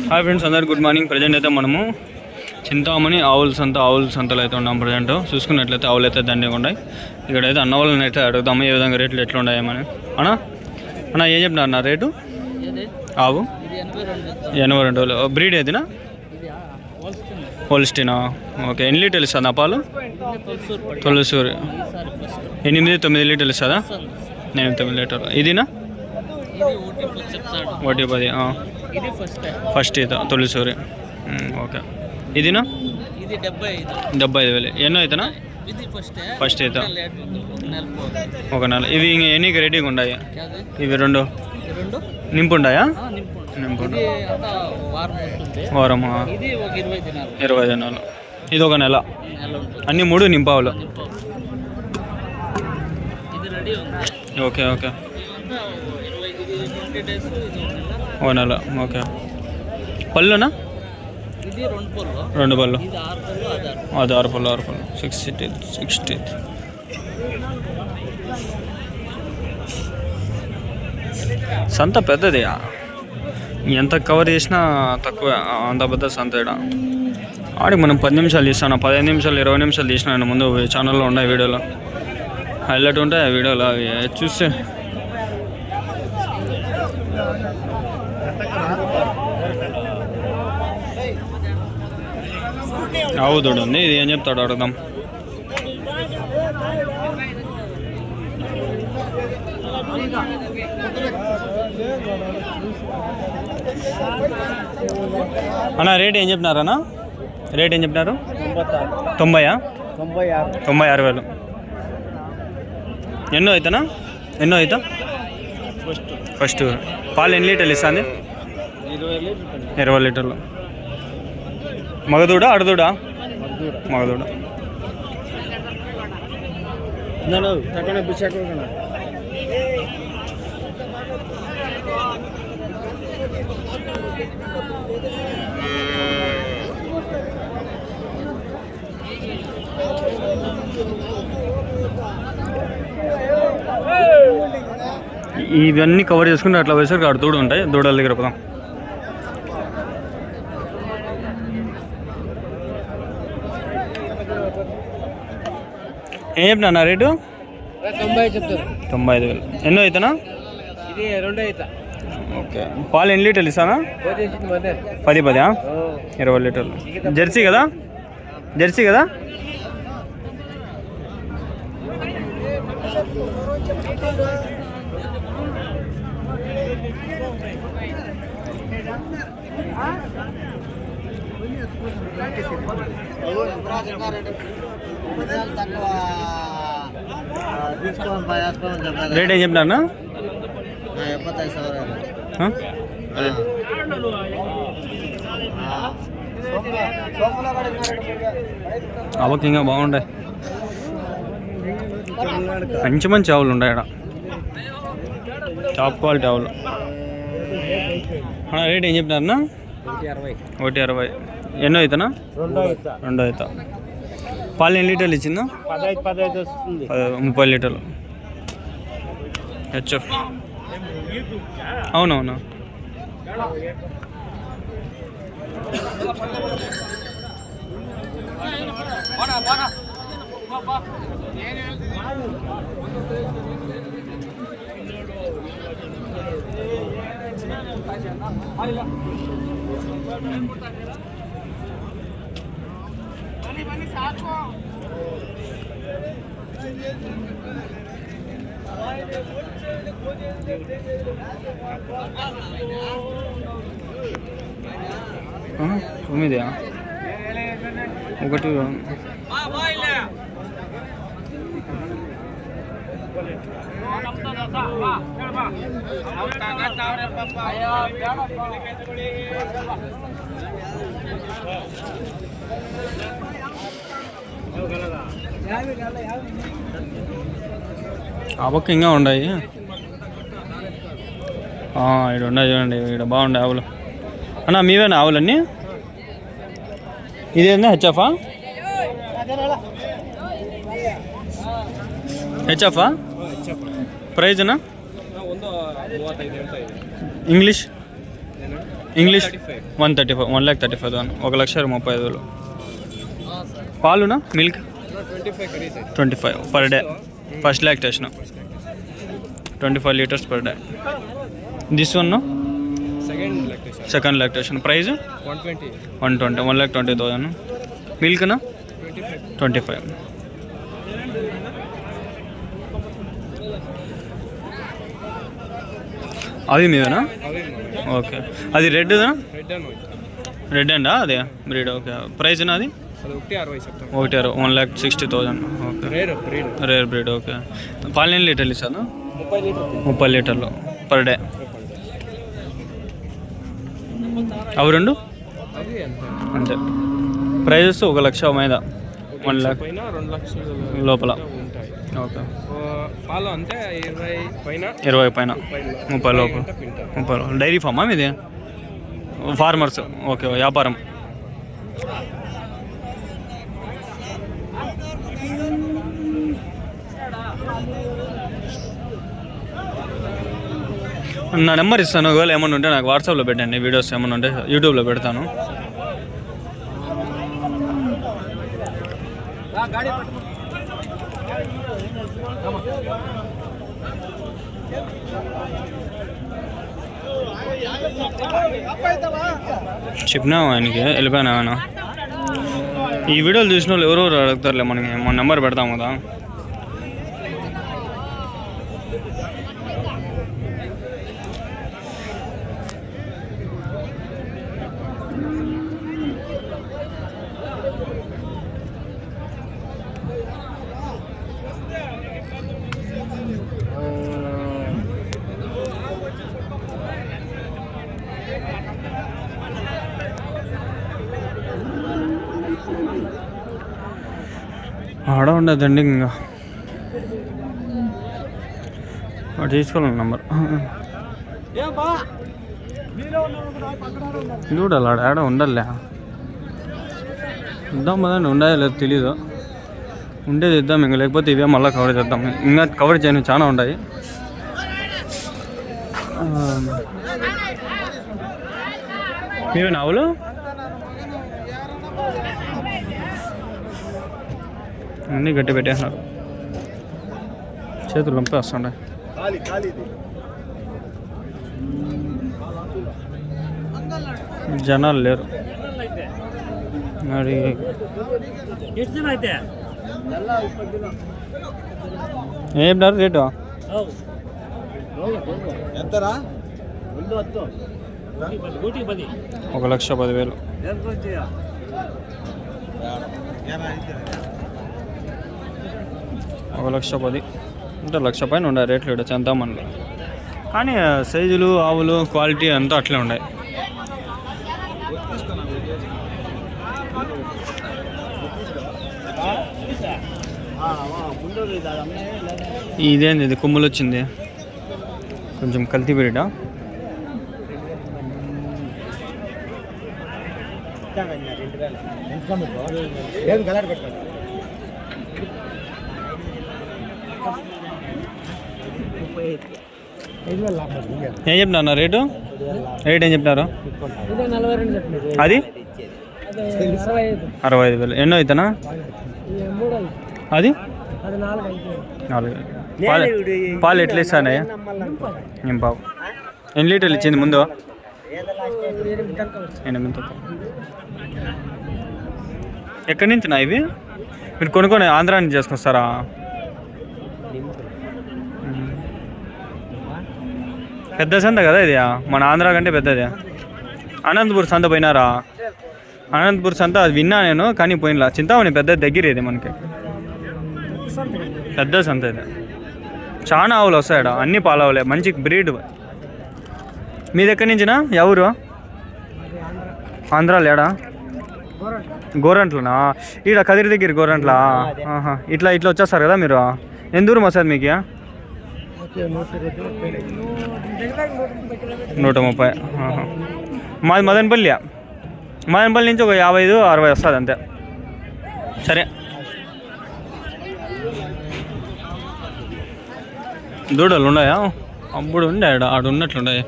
Hi friends, అందరికి good morning. Present అయితే మనము చింతామణి ఆవుల సంతలో అయితే ఉన్నాం. ప్రజెంట్ చూసుకున్నట్లయితే ఆవులు అయితే దండిగా ఉన్నాయి. ఇక్కడైతే అన్న వాళ్ళని అయితే అడుగుతాము ఏ విధంగా రేట్లు ఎట్లా ఉన్నాయేమని. అన్న ఏం చెప్పినారు అన్న రేటు? ఆవు 82. బ్రీడ్ ఏదినా? హోల్స్టీనా? ఓకే. ఎన్ని లీటర్లు ఇస్తుందా పాలు? తొలసూరి 8-9 లీటర్లు ఇస్తుందా? 8-9 లీటర్లు. ఇదినా 1-10. ఫస్ట్ ఈత తొలిసూరి. ఓకే. ఇదినా 75,000. ఎన్నో అవుతానా? ఫస్ట్ ఈత ఒక నెల. ఇవి ఎన్నికి రెడీగా ఉన్నాయి? ఇవి రెండు నింపుండాయా? వారమా? 20 దినాలు. ఇది ఒక నెల. అన్ని 3 నింపావులు. Okay okay. ఒక నెల. ఓకే. పళ్ళునా? 2 పళ్ళు. అది 6 పళ్ళు. 60. సంత పెద్దది. ఎంత కవర్ చేసినా తక్కువ. అంత పెద్ద సంత ఇక్కడ. ఆడికి మనం 10 నిమిషాలు తీస్తాను. 15 నిమిషాలు 20 నిమిషాలు తీసినాను ముందు ఛానల్లో ఉన్నాయి. వీడియోలో హైలైట్ ఉంటాయి. ఆ వీడియోలో అవి చూస్తే ఆవు దూడ ఉంది. ఇది ఏం చెప్తాడు అడుగుదాం. అన్నా రేట్ ఏం చెప్పినారన్నా? రేట్ ఏం చెప్పినారు? 96,000. ఎన్నో అవుతానా? ఎన్నో అవుతా? ఫస్ట్. పాలు ఎన్ని లీటర్లు ఇస్తుంది? 20 లీటర్లు. మగదూడ ఆడదూడ? మగదూడ. ఇవన్నీ కవర్ చేసుకుంటే అట్లా పోయేసరికి ఆడ దూడ ఉంటాయి. దూడల దగ్గర పోదాం. ఏం చెప్పినా రేటు? 95,000. ఎన్నో అవుతానా? 2 ఓకే. పాలు ఎన్ని లీటర్లు ఇస్తానా? 10. 20 లీటర్లు. జెర్సీ కదా? రేట్ ఏం చెప్పినా? 75,000. అవకి ఇంకా బాగుంటాయి. మంచి ఆవులు ఉంటాయి ఇక్కడ. టాప్ క్వాలిటీ ఆవులు. రేట్ ఏం చెప్పినారన్నా? 160. ఎన్నో అవుతానా? 2 అవుతా. పాలు ఎన్ని లీటర్లు ఇచ్చిందా? 30 లీటర్లు. హెచ్ఎఫ్. అవునవునా? తొమ్మిది. ఒకటి. అవక్క ఇంకా ఉన్నాయి. ఇక్కడ ఉన్నాయి చూడండి. ఇక్కడ బాగుండే ఆవులు. అన్నా మీవేనా ఆవులన్నీ? ఇదేందా హెచ్ఎఫా? ప్రైజ్నా? ಇಂಗ್ಲೀಷ್ ఇంగ్లీష్ 135 1,35,000 1,30,30,000 పాలునా milk 25 per day first lactation 25 litres per day. This one second lactation price 120 1,20,000 మిల్క్నా 25. అవి మీవేనా? ఓకే. అది రెడ్దా? రెడ్ అండా అదే బ్రీడ్. ఓకే. ప్రైస్ అది 1,60,000 1,60,000. ఓకే. Rare breed. ఓకే. పాలు ఎన్ని లీటర్లు ఇస్తాను? 30 లీటర్లు పర్ డే. అవి రెండు అంతే. ప్రైజెస్ 1,00,000 మీద 1,00,000 లోపల. ఓకే. పాలు అంతే 20 పైన 30 లోపల. 30 డైరీ ఫామా మీది? ఫార్మర్స్. ఓకే. వ్యాపారం. నా నెంబర్ ఇస్తాను. ఒకవేళ ఏమన్నా ఉంటే నాకు వాట్సాప్లో పెట్టండి. వీడియోస్ ఏమన్నా ఉంటే యూట్యూబ్లో పెడతాను. చెప్పినా ఆయనకి వెళ్ళిపోయినా ఆయన. ఈ వీడియోలు చూసిన వాళ్ళు ఎవరెవరు అడుగుతారులే, మనకి మన నెంబర్ పెడతాం కదా. ఆడ ఉండదండి ఇంకా తీసుకోవాలి నంబర్. చూడాలి ఆడ ఆడ ఉండాలి. ఇద్దాం కదండి. ఉండాలి లేదు తెలీదు. ఉండేది ఇద్దాం ఇంకా, లేకపోతే ఇవే మళ్ళీ కవర్ చేద్దాం. ఇంకా కవర్ చేయని చాలా ఉన్నాయి. మీవే ఆవులు? అన్నీ గట్టి పెట్టేస్తున్నారు. చేతులు నొప్పి వస్తుండే. జనాలు లేరు మరి. ఏం రేటు? 1,10,000. ఒక 1,10,000 అంటే 1,00,000 పైన ఉండే రేట్లు ఇక్కడ చింతామణిలో. కానీ సైజులు ఆవులు క్వాలిటీ అంతా అట్లే ఉన్నాయి. ఇదేంది ఇది కొమ్ములు వచ్చింది? కొంచెం కల్తీ బ్రీడా? ఏం చెప్పినారు రేటు? రేట్ ఏం చెప్పినారు? అది 65,000. ఎన్నో అవుతానా అది? 4. పాలు ఎట్లా ఇస్తానే? ఏం బాబు ఎన్ని లీటర్లు ఇచ్చింది ముందు? 8. ఎక్కడి నుంచి నా ఇవి? మీరు కొనుక్కొని ఆంధ్రా నుంచి చేసుకొస్తారా? పెద్ద సంత కదా ఇది, మన ఆంధ్రా కంటే పెద్దది. అనంతపూర్ సంత పోయినారా? అనంతపూర్ సంత అది విన్నా నేను, కానీ పోయినలా. చింతామణి పెద్ద దగ్గర ఇది మనకి, పెద్ద సంత ఇది. చాలా ఆవులు వస్తాయట, అన్ని పాలవులే, మంచి బ్రీడ్. మీది ఎక్కడి నుంచినా? ఎవరు? ఆంధ్రాలో ఏడా? గోరంట్లనా? ఈడ కదిరి దగ్గర గోరంట్ల. ఇట్లా ఇట్లా వచ్చేస్తారు కదా మీరు. ఎంత దూరం వస్తుంది మీకు? 130. మాది మదనపల్లి. మదనపల్లి నుంచి ఒక 55-60 వస్తుంది అంతే. సరే, దూడలు ఉన్నాయా? అప్పుడు ఉండే ఆడ ఉన్నట్లున్నాయి.